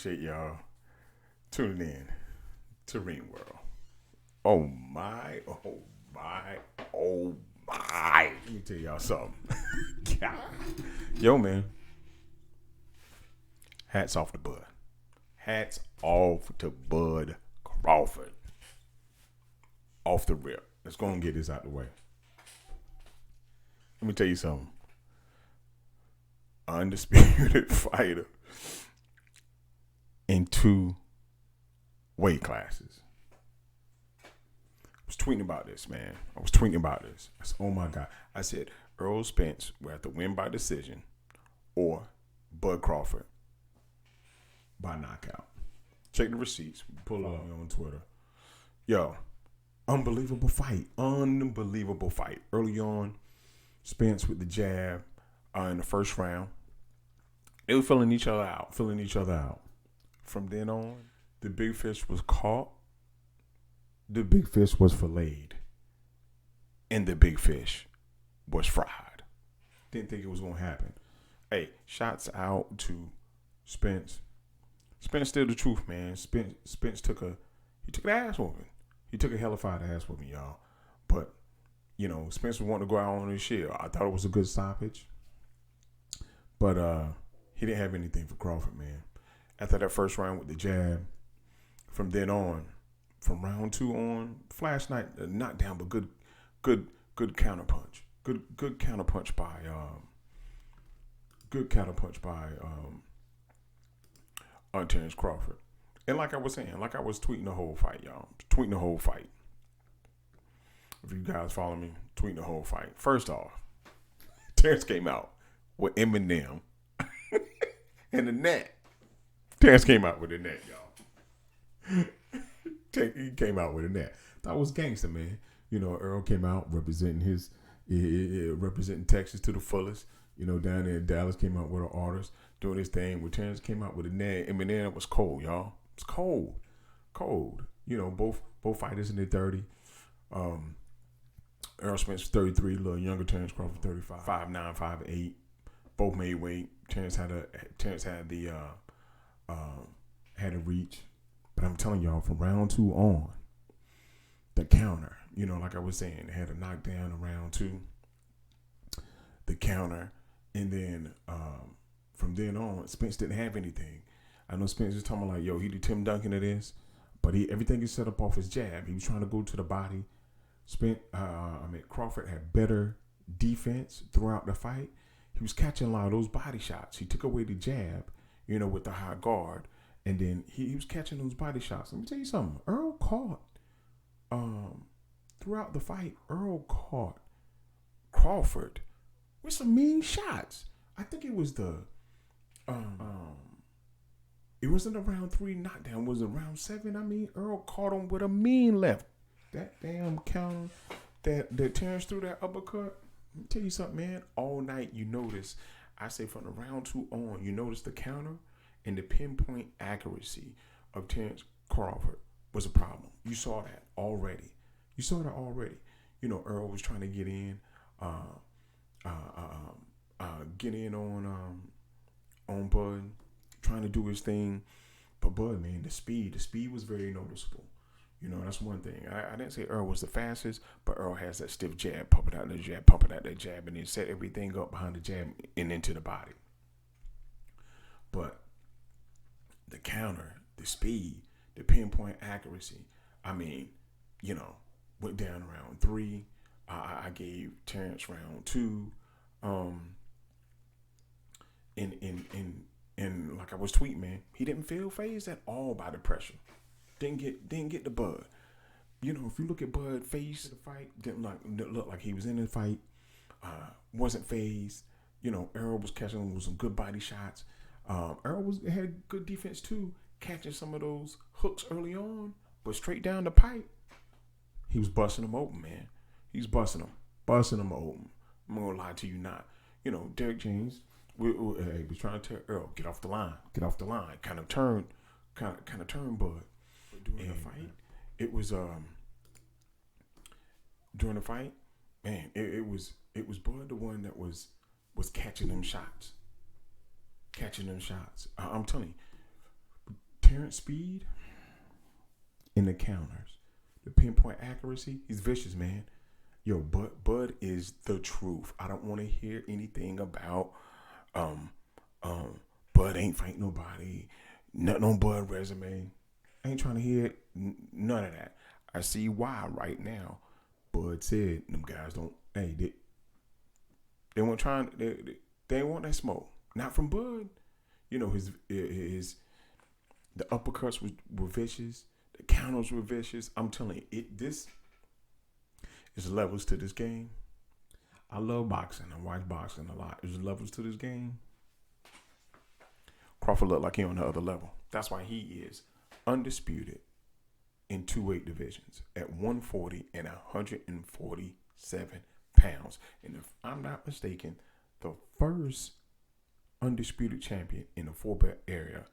appreciate y'all tuning in to Reem World. Oh my. Let me tell y'all something. Yo, man. Hats off to Bud. Hats off to Bud Crawford. Off the rip. Let's go and get this out the way. Let me tell you something. Undisputed fighter in 2 weight classes. I was tweeting about this, man. I said, oh my God. I said, Errol Spence will have to win by decision or Bud Crawford by knockout. Check the receipts. Pull up on Twitter. Yo, unbelievable fight. Early on, Spence with the jab in the first round. They were filling each other out. From then on, the big fish was caught. The big fish was filleted. And the big fish was fried. Didn't think it was going to happen. Hey, shots out to Spence. Spence still the truth, man. Spence took an ass whooping. He took a hellified ass whooping, y'all. But, you know, Spence was wanting to go out on his shit. I thought it was a good stoppage. But he didn't have anything for Crawford, man. After that first round with the jab, from then on, from round 2 on, flash night, not down, but good counterpunch. Good counterpunch by Terence Crawford. And like I was saying, like I was tweeting the whole fight, y'all. Tweeting the whole fight. If you guys follow me, tweeting the whole fight. First off, Terence came out with Eminem and the net. Terence came out with the net, y'all. He came out with a net. That was gangster, man. You know, Earl came out representing representing Texas to the fullest. You know, down there in Dallas came out with an artist doing his thing. When Terence came out with a net, Eminem was cold, y'all. It's cold. You know, both fighters in their 30. Earl Spence 33, a little younger. Terence Crawford 35, 5'9", 5'8". Both made weight. Terence had a reach. But I'm telling y'all, from round 2 on, the counter, you know, like I was saying, they had a knockdown in round 2, the counter, and then from then on, Spence didn't have anything. I know Spence was talking like, yo, he did Tim Duncan of this, but everything is set up off his jab. He was trying to go to the body. Crawford had better defense throughout the fight. He was catching a lot of those body shots. He took away the jab, you know, with the high guard. And then he was catching those body shots. Let me tell you something. Earl caught, throughout the fight, Earl caught Crawford with some mean shots. I think it was it wasn't a round 3 knockdown. Was it round 7? I mean, Earl caught him with a mean left. That damn counter that Terence threw that uppercut. Let me tell you something, man. All night you notice, I say from the round 2 on, you notice the counter and the pinpoint accuracy of Terence Crawford was a problem. You saw that already. You know, Earl was trying to get in on Bud, trying to do his thing. But Bud, man, the speed was very noticeable. You know, that's one thing. I didn't say Earl was the fastest, but Earl has that stiff jab, pumping out that jab, and then set everything up behind the jab and into the body. But the counter, the speed, the pinpoint accuracy, I mean, you know, went down round 3. I gave Terence round 2. And like I was tweeting, man, he didn't feel fazed at all by the pressure. Didn't get the Bud. You know, if you look at Bud face the fight, didn't look like he was in the fight. Wasn't fazed. You know, Earl was catching him with some good body shots. Earl had good defense too, catching some of those hooks early on, but straight down the pipe, he was busting them open, man. He's busting them open. I'm gonna lie to you not. You know, Derek James, we was trying to tell Earl, get off the line, kind of turn Bud. During the fight, it was during the fight, man, it was Bud the one that was catching them shots. I'm telling you, Terence speed in the counters, the pinpoint accuracy, he's vicious, man. Yo, Bud is the truth. I don't want to hear anything about Bud ain't fight nobody, nothing on Bud resume. I ain't trying to hear none of that. I see why right now. Bud said them guys don't. Hey, they weren't trying. They ain't want that smoke. Not from Bud. You know his the uppercuts were vicious. The counters were vicious. I'm telling you, this is levels to this game. I love boxing. I watch boxing a lot. There's levels to this game. Crawford looked like he on the other level. That's why he is undisputed in 2 weight divisions at 140 and 147 pounds. And if I'm not mistaken, the first undisputed champion in the 4-belt area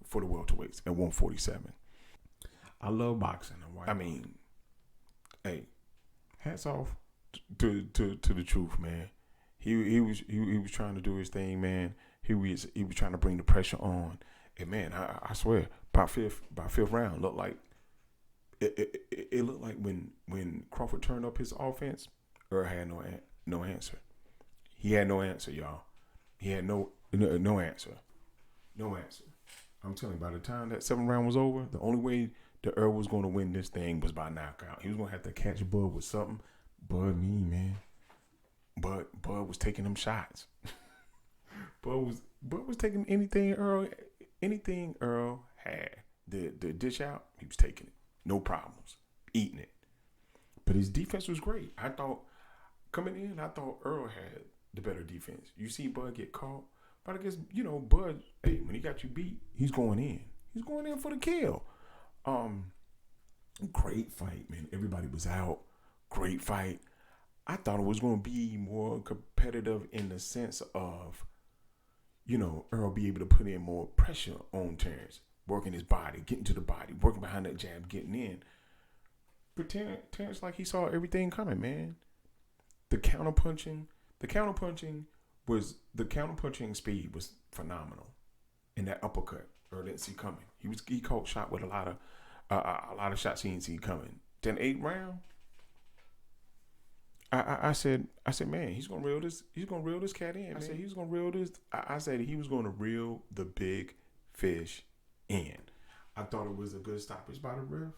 for the welterweights at 147. I love boxing. I mean, hey, hats off to the truth, man. He was trying to do his thing, man. He was trying to bring the pressure on, and man, I swear, by fifth round, looked like it looked like when Crawford turned up his offense, Earl had no answer. He had no answer, y'all. He had no answer. No answer. I'm telling you, by the time that 7th round was over, the only way that Earl was going to win this thing was by knockout. He was going to have to catch Bud with something. Bud man. Bud was taking them shots. Bud was taking anything Earl had. The dish out, he was taking it. No problems. Eating it. But his defense was great. I thought, coming in, Earl had the better defense. You see Bud get caught. But I guess, Bud, hey, when he got you beat, he's going in. He's going in for the kill. Great fight, man. Everybody was out. Great fight. I thought it was going to be more competitive in the sense of, Earl be able to put in more pressure on Terence, working his body, getting to the body, working behind that jab, getting in. But Terence, like he saw everything coming, man. The counterpunching speed was phenomenal, and that uppercut Earl didn't see coming. He caught shot with a lot of shots he didn't see coming. Then 8th round, I said, man, he's gonna reel this cat in. Man. I said he was gonna reel this. I said he was gonna reel the big fish in. I thought it was a good stoppage by the ref.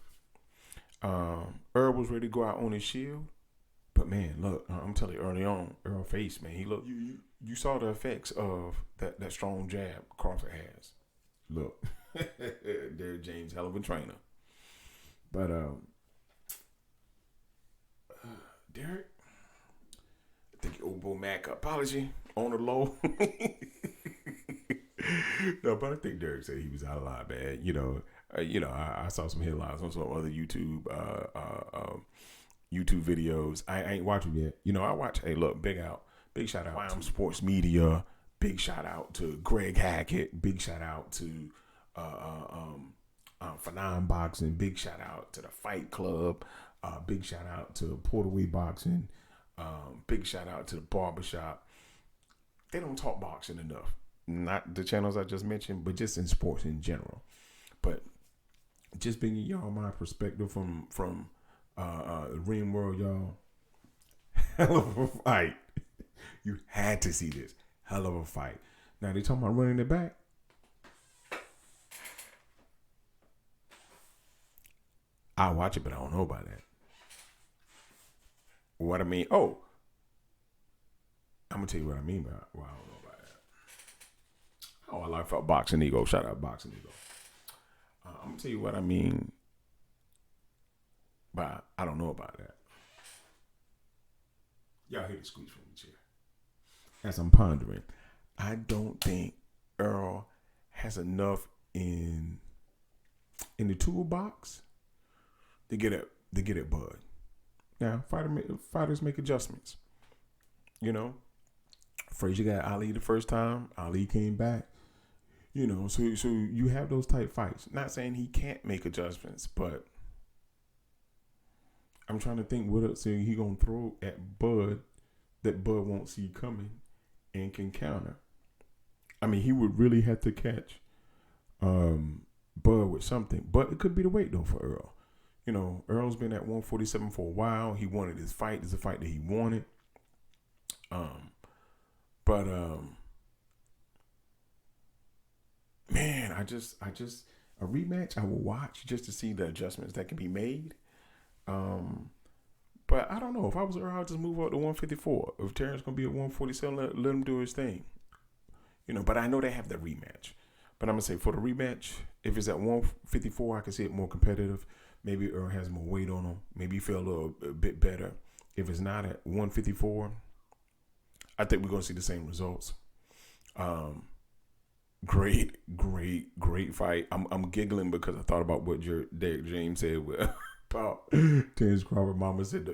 Earl was ready to go out on his shield, but man, look, I'm telling you, early on, Earl face, man, he looked. You saw the effects of that strong jab Crawford has. Look, Derek James, hell of a trainer, but Derek. I think old boy Mac apology on the low. No, but I think Derek said he was out of line, man. I saw some headlines on some other YouTube videos. I ain't watching yet. I watch. Hey, look, big shout out to Sports Media. Big shout out to Greg Hackett. Big shout out to Fanon Boxing. Big shout out to the Fight Club. Big shout out to Porterway Boxing. Big shout out to the Barbershop. They don't talk boxing enough. Not the channels I just mentioned, but just in sports in general. But just bringing y'all my perspective from Reem World, y'all. Hell of a fight. You had to see this. Hell of a fight. Now they talking about running it back. I watch it, but I don't know about that. What I mean, I'm gonna tell you what I mean by I don't know about that. Oh, I like Boxing Ego. Shout out Boxing Ego. I'm gonna tell you what I mean by I don't know about that. Y'all hear the squeeze from the chair. As I'm pondering, I don't think Earl has enough in the toolbox to get at Bud. Now, fighters make adjustments. Frazier got Ali the first time. Ali came back. So you have those type fights. Not saying he can't make adjustments, but I'm trying to think what else he gonna throw at Bud that Bud won't see coming and can counter. I mean, he would really have to catch Bud with something, but it could be the weight though for Earl. You know, Earl's been at 147 for a while. He wanted his fight. It's a fight that he wanted. But man, I just a rematch I will watch just to see the adjustments that can be made. But I don't know. If I was Earl, I'd just move up to 154. If Terence gonna be at 147, let him do his thing. You know, but I know they have the rematch. But I'm gonna say for the rematch, if it's at 154, I can see it more competitive. Maybe Earl has more weight on him. Maybe he feel a bit better. If it's not at 154, I think we're gonna see the same results. Great fight. I'm giggling because I thought about what Derek James said about Terence Crawford. Mama said,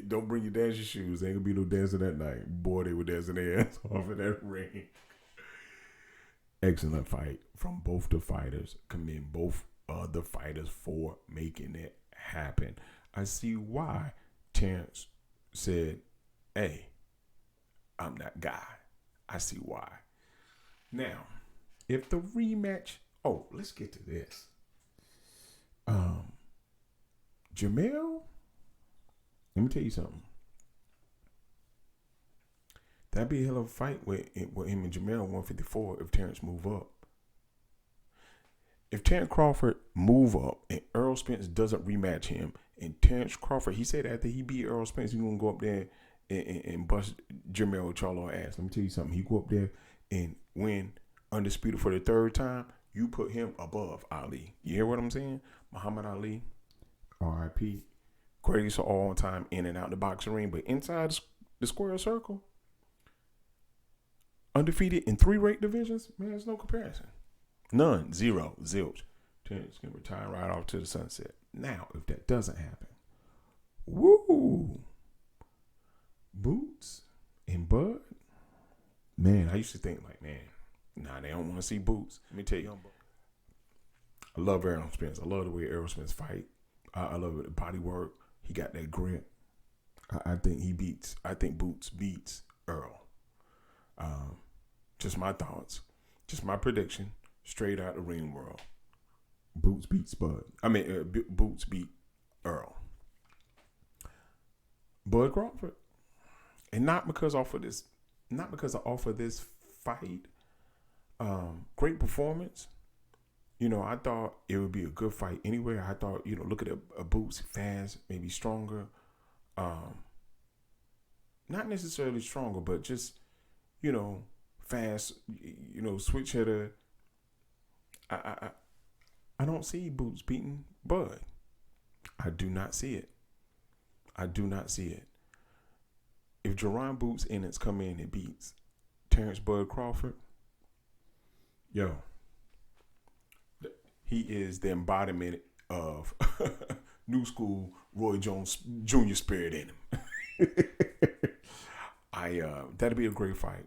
"Don't bring your dancing shoes. Ain't gonna be no dancing that night." Boy, they were dancing their ass off in that ring. Excellent fight from both the fighters. Commend both the fighters for making it happen. I see why Terence said, "Hey, I'm that guy." I see why. Now, if the rematch, let's get to this. Jamel, let me tell you something. That'd be a hell of a fight with him and Jamel 154 if Terence move up. If Terence Crawford move up and Earl Spence doesn't rematch him, and Terence Crawford, he said after he beat Earl Spence, he's going to go up there and bust Jamel Charlo ass. Let me tell you something. He go up there and win Undisputed for the third time. You put him above Ali. You hear what I'm saying? Muhammad Ali, R.I.P. Greatest of all time in and out the boxing ring. But inside the square circle, undefeated in 3 weight divisions, man, there's no comparison. None. Zero. Zilch. Terence can retire right off to the sunset. Now, if that doesn't happen, woo! Boots and Bud. Man, I used to think like, man, nah, they don't want to see Boots. Let me tell you, I love Errol Spence. I love the way Errol Spence fight. I love the body work. He got that grit. I think Boots beats Earl. Just my thoughts. Just my prediction. Straight out of Reem World. Boots beats Bud. Boots beat Earl. Bud Crawford. And not because I offer this fight. Great performance. You know, I thought it would be a good fight anyway. I thought, look at a Boots, fast, maybe stronger. Not necessarily stronger, but just, fast, switch hitter. I don't see Boots beating Bud. I do not see it. If Jerron Boots Ennis come in and beats Terence Bud Crawford, he is the embodiment of new school Roy Jones Jr. spirit in him. That'd be a great fight.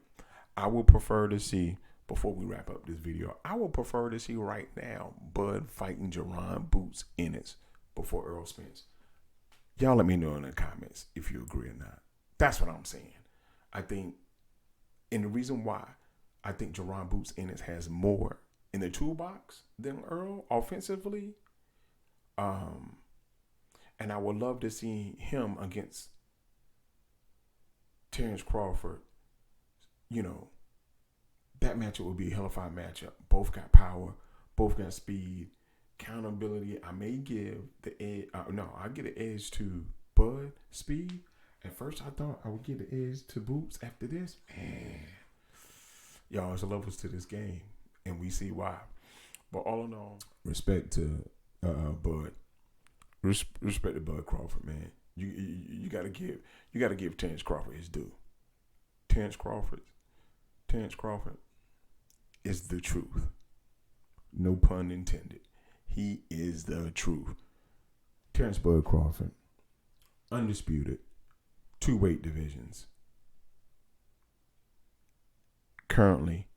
I would prefer to see, before we wrap up this video, I would prefer to see right now Bud fighting Jerron Boots Ennis before Earl Spence. Y'all let me know in the comments if you agree or not. That's what I'm saying. I think, and the reason why I think Jerron Boots Ennis has more in the toolbox than Earl offensively. And I would love to see him against Terence Crawford. That matchup would be a hellified matchup. Both got power. Both got speed. Accountability. I may give the edge. I get an edge to Bud. Speed. At first, I thought I would get the edge to Boots. After this, man, y'all, there's levels to this game, and we see why. But all in all, respect to Bud. Respect to Bud Crawford, man. You gotta give Terence Crawford his due. Terence Crawford is the truth. No pun intended. He is the truth. Terence Bud Crawford, undisputed, 2 weight divisions. Currently,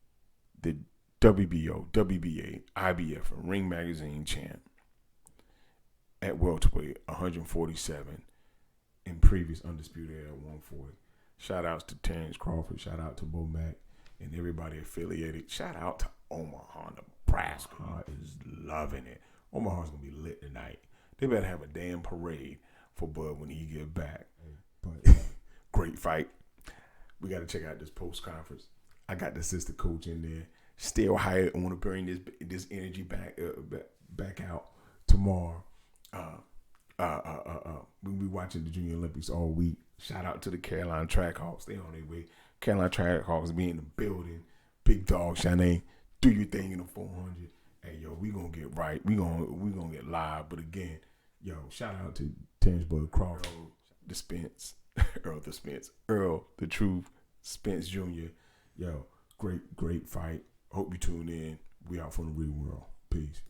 the WBO, WBA, IBF, and Ring Magazine champ at welterweight, 147, and previous undisputed at 140. Shout outs to Terence Crawford. Shout out to Bo Mack and everybody affiliated. Shout out to Omaha, Nebraska. Nebraska is loving it. Omaha's gonna be lit tonight. They better have a damn parade for Bud when he get back. But great fight. We got to check out this post conference. I got the assistant coach in there. Still hired. I want to bring this energy back out tomorrow. We'll be watching the Junior Olympics all week. Shout out to the Carolina Trackhawks. They on their way. Carolina Trackhawks be in the building. Big dog, Shanae. Do your thing in the 400. Hey, yo, we gonna get right. We gonna get live. But again, yo, shout out to Terence Crawford, Earl the Truth, Spence Jr. Yo, great fight. Hope you tune in. We out from the real world. Peace.